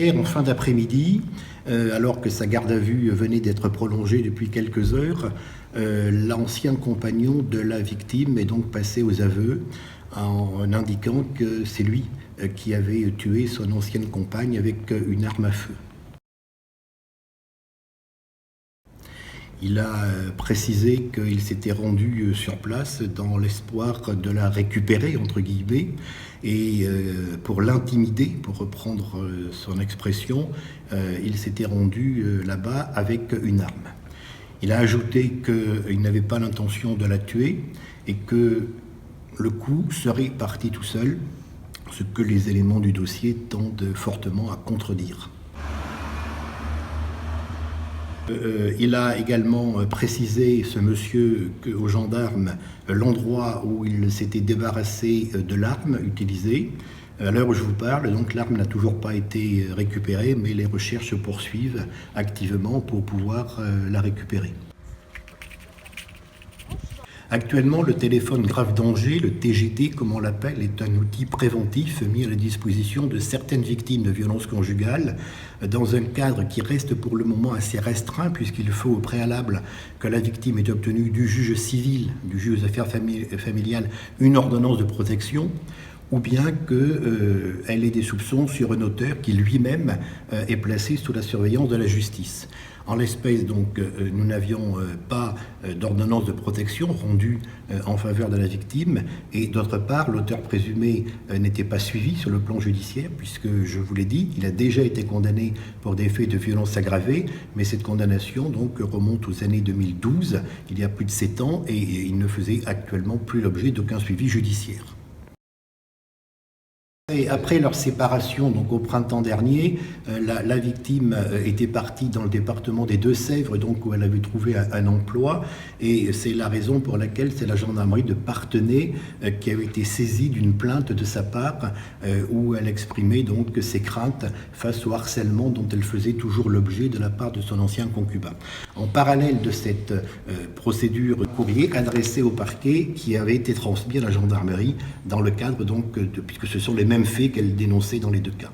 Hier, en fin d'après-midi, alors que sa garde à vue venait d'être prolongée depuis quelques heures, l'ancien compagnon de la victime est donc passé aux aveux en indiquant que c'est lui qui avait tué son ancienne compagne avec une arme à feu. Il a précisé qu'il s'était rendu sur place dans l'espoir de la récupérer, entre guillemets, et pour l'intimider, pour reprendre son expression, il s'était rendu là-bas avec une arme. Il a ajouté qu'il n'avait pas l'intention de la tuer et que le coup serait parti tout seul, ce que les éléments du dossier tendent fortement à contredire. Il a également précisé, ce monsieur, aux gendarmes l'endroit où il s'était débarrassé de l'arme utilisée. À l'heure où je vous parle, donc l'arme n'a toujours pas été récupérée, mais les recherches se poursuivent activement pour pouvoir la récupérer. Actuellement, le téléphone grave danger, le TGD comme on l'appelle, est un outil préventif mis à la disposition de certaines victimes de violences conjugales dans un cadre qui reste pour le moment assez restreint puisqu'il faut au préalable que la victime ait obtenu du juge civil, du juge aux affaires familiales, une ordonnance de protection ou bien qu'elle ait des soupçons sur un auteur qui lui-même est placé sous la surveillance de la justice. En l'espèce, donc, nous n'avions pas d'ordonnance de protection rendue en faveur de la victime, et d'autre part, l'auteur présumé n'était pas suivi sur le plan judiciaire, puisque, je vous l'ai dit, il a déjà été condamné pour des faits de violence aggravée, mais cette condamnation donc remonte aux années 2012, il y a plus de 7 ans, et il ne faisait actuellement plus l'objet d'aucun suivi judiciaire. Et après leur séparation, donc au printemps dernier, la victime était partie dans le département des Deux-Sèvres, donc où elle avait trouvé un emploi, et c'est la raison pour laquelle c'est la gendarmerie de Parthenay qui avait été saisie d'une plainte de sa part, où elle exprimait donc ses craintes face au harcèlement dont elle faisait toujours l'objet de la part de son ancien concubin. En parallèle de cette procédure, courrier adressé au parquet qui avait été transmis à la gendarmerie dans le cadre donc puisque ce sont les mêmes faits qu'elle dénonçait dans les deux cas.